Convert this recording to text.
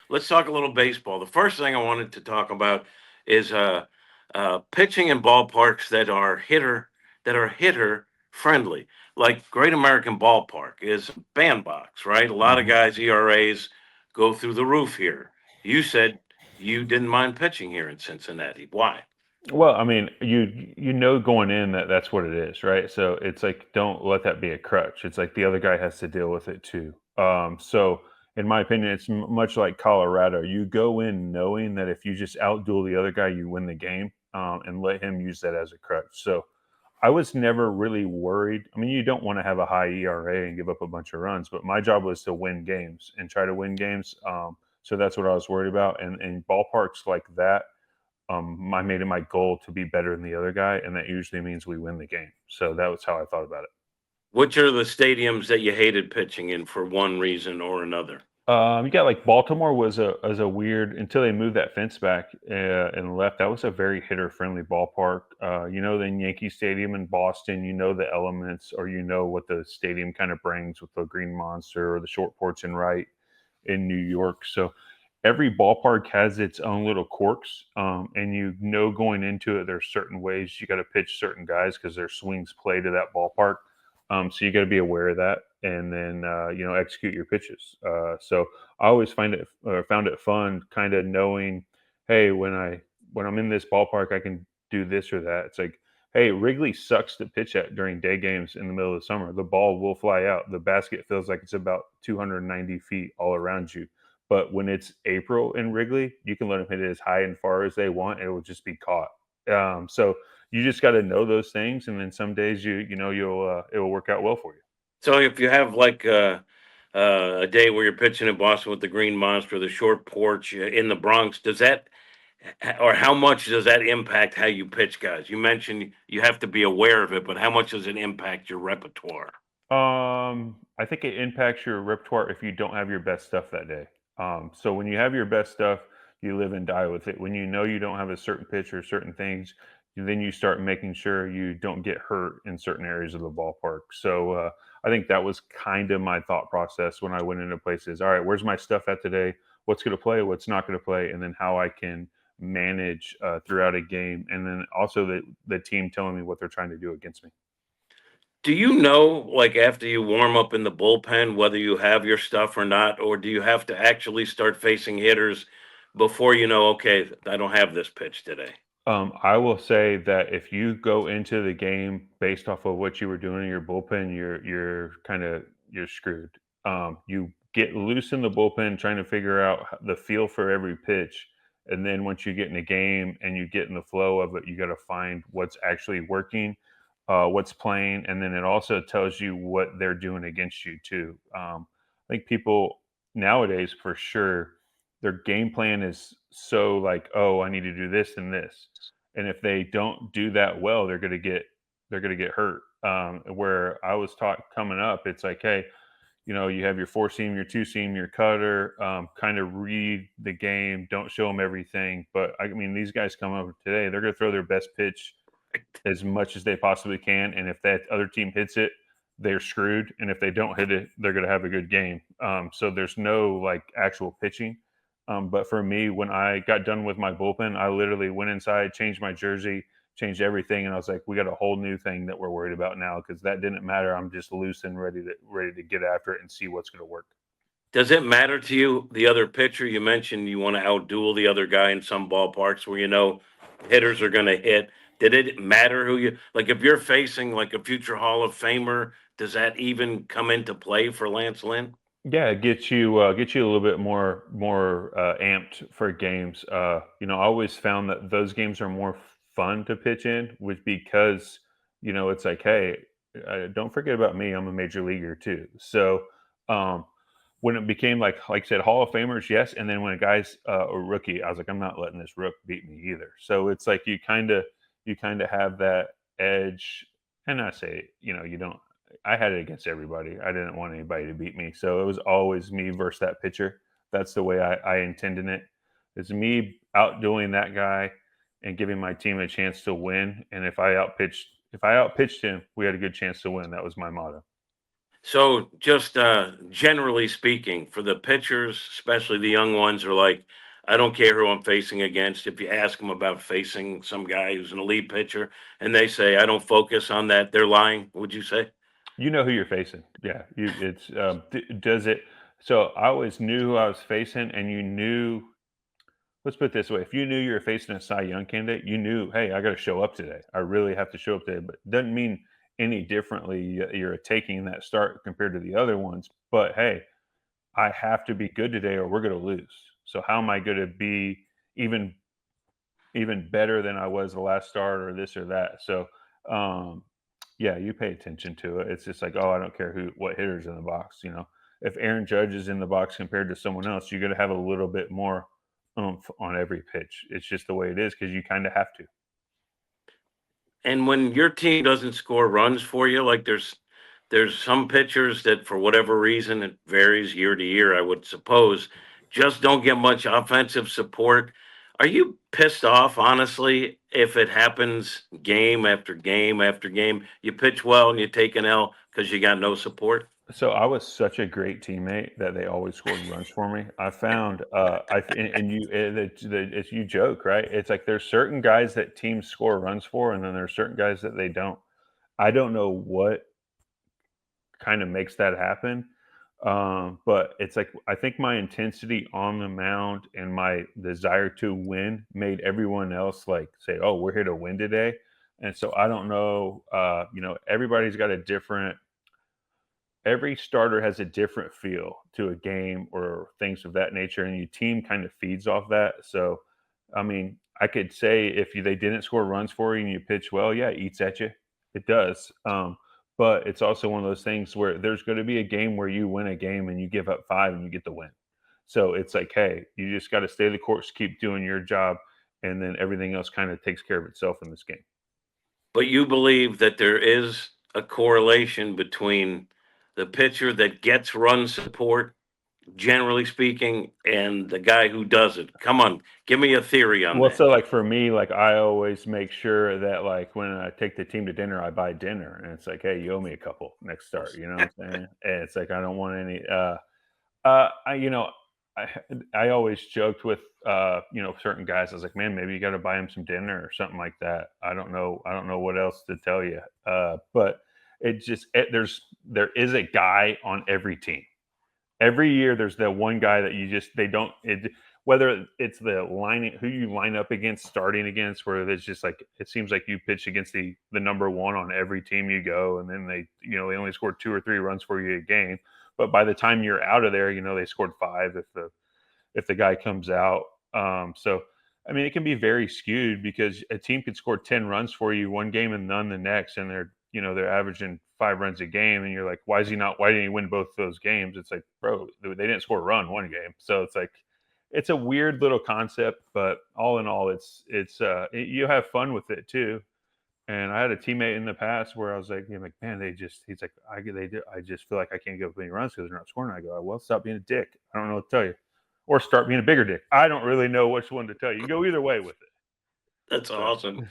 let's talk a little baseball. The first thing I wanted to talk about is pitching in ballparks that are hitter friendly. Like Great American Ballpark is a bandbox, right? A lot of Mhm. guys ERAs go through the roof here. You said you didn't mind pitching here in Cincinnati. Why? Well, I mean, you know going in that that's what it is, right? So it's like don't let that be a crutch. It's like the other guy has to deal with it too. So in my opinion, it's much like Colorado. You go in knowing that if you just outduel the other guy, you win the game, and let him use that as a crutch. So I was never really worried. I mean, you don't want to have a high ERA and give up a bunch of runs, but my job was to win games and try to win games. So that's what I was worried about. And in ballparks like that, I made it my goal to be better than the other guy, and that usually means we win the game. So that was how I thought about it. Which are the stadiums that you hated pitching in for one reason or another? You got like Baltimore was a weird until they moved that fence back and left. That was a very hitter friendly ballpark. Then Yankee Stadium in Boston. You know the elements, or you know what the stadium kind of brings with the Green Monster or the short porch and right in New York. So every ballpark has its own little quirks, and you know going into it, there's certain ways you got to pitch certain guys because their swings play to that ballpark. So you got to be aware of that, and then execute your pitches. So I always found it fun, kind of knowing, hey, when I'm in this ballpark, I can do this or that. It's like, hey, Wrigley sucks to pitch at during day games in the middle of the summer. The ball will fly out. The basket feels like it's about 290 feet all around you. But when it's April in Wrigley, you can let them hit it as high and far as they want. It will just be caught. So you just got to know those things, and then some days you'll it will work out well for you. So if you have like a day where you're pitching in Boston with the Green Monster, the short porch in the Bronx, does that or how much does that impact how you pitch guys? You mentioned you have to be aware of it, but how much does it impact your repertoire? I think it impacts your repertoire if you don't have your best stuff that day. So when you have your best stuff, you live and die with it. When you know you don't have a certain pitch or certain things, then you start making sure you don't get hurt in certain areas of the ballpark. So I think that was kind of my thought process when I went into places. All right, where's my stuff at today? What's going to play? What's not going to play? And then how I can manage throughout a game, and then also the team telling me what they're trying to do against me. Do you know, like after you warm up in the bullpen, whether you have your stuff or not, or do you have to actually start facing hitters before you know, okay, I don't have this pitch today? I will say that if you go into the game based off of what you were doing in your bullpen, you're screwed. You get loose in the bullpen trying to figure out the feel for every pitch, and then once you get in the game and you get in the flow of it, you got to find what's actually working, what's playing, and then it also tells you what they're doing against you too. I think people nowadays, for sure, their game plan is so like, oh, I need to do this and this, and if they don't do that well, they're gonna get hurt. Where I was taught coming up, it's like, hey, you have your four seam, your two seam, your cutter. Kind of read the game. Don't show them everything. But I mean, these guys come over today. They're gonna throw their best pitch as much as they possibly can. And if that other team hits it, they're screwed. And if they don't hit it, they're going to have a good game. So there's no like actual pitching. But for me, when I got done with my bullpen, I literally went inside, changed my jersey, changed everything, and I was like, "We got a whole new thing that we're worried about now because that didn't matter. I'm just loose and ready to get after it and see what's going to work." Does it matter to you, the other pitcher? You mentioned you want to outduel the other guy in some ballparks where you know hitters are going to hit. Did it matter who you like? If you're facing like a future Hall of Famer, does that even come into play for Lance Lynn? Yeah, it gets you a little bit more amped for games. I always found that those games are more fun to pitch in, which because it's like, hey, don't forget about me. I'm a major leaguer too. So um, when it became like I said, Hall of Famers, yes, and then when a guy's a rookie, I was like, I'm not letting this rook beat me either. So it's like you kind of have that edge, and I say, you don't. I had it against everybody. I didn't want anybody to beat me. So it was always me versus that pitcher. That's the way I intended it. It's me outdoing that guy and giving my team a chance to win. And if I outpitched him, we had a good chance to win. That was my motto. So just generally speaking, for the pitchers, especially the young ones, are like, I don't care who I'm facing against. If you ask them about facing some guy who's an elite pitcher, and they say I don't focus on that, they're lying. Would you say? You know who you're facing. Yeah, you it's, does it so I always knew who I was facing, and you knew let's put it this way, if you knew you were facing a Cy Young candidate, you knew, "Hey, I gotta show up today. I really have to show up today," but it doesn't mean any differently you're taking that start compared to the other ones, but, hey, I have to be good today or we're gonna lose. So how am I gonna be even better than I was the last start or this or that. So, yeah, you pay attention to it. It's just like, oh, I don't care what hitter's in the box. If Aaron Judge is in the box compared to someone else, you're going to have a little bit more oomph on every pitch. It's just the way it is because you kind of have to. And when your team doesn't score runs for you, like there's some pitchers that for whatever reason it varies year to year, I would suppose, just don't get much offensive support. Are you pissed off, honestly, if it happens game after game after game? You pitch well and you take an L because you got no support? So I was such a great teammate that they always scored runs for me. I found, and you, it's you joke, right? It's like there's certain guys that teams score runs for, and then there's certain guys that they don't. I don't know what kind of makes that happen. But it's like I think my intensity on the mound and my desire to win made everyone else like say, "Oh, we're here to win today." And so I don't know. Everybody's got a different every starter has a different feel to a game or things of that nature, and your team kind of feeds off that. So, I mean, I could say if they didn't score runs for you and you pitch well, yeah, it eats at you. It does. But it's also one of those things where there's going to be a game where you win a game and you give up five and you get the win. So it's like, hey, you just got to stay the course, keep doing your job, and then everything else kind of takes care of itself in this game. But you believe that there is a correlation between the pitcher that gets run support, generally speaking, and the guy who doesn't. Come on, give me a theory on Well, that. so, like, for me, like, I always make sure that, like, when I take the team to dinner, I buy dinner, and it's like, "Hey, you owe me a couple next start," you know what I'm saying? And it's like, I don't want any, I I I always joked with, certain guys, I was like, "Man, maybe you gotta buy him some dinner or something like that." I don't know what else to tell you, but there is a guy on every team. Every year there's that one guy that you just they don't it, whether it's the line who you line up against starting against where it's just like it seems like you pitch against the number one on every team you go and then they only scored two or three runs for you a game, but by the time you're out of there they scored five if the guy comes out. So I mean, it can be very skewed because a team could score 10 runs for you one game and none the next, and they're averaging 5 runs a game, and you're like, why is he not? Why didn't he win both those games? It's like, bro, they didn't score a run one game, so it's like it's a weird little concept, but all in all, you have fun with it too. And I had a teammate in the past where I was like, man, he's like, I just feel like I can't give up any runs because they're not scoring. I go, well, stop being a dick. I don't know what to tell you, or start being a bigger dick. I don't really know which one to tell you. You go either way with it. That's So awesome.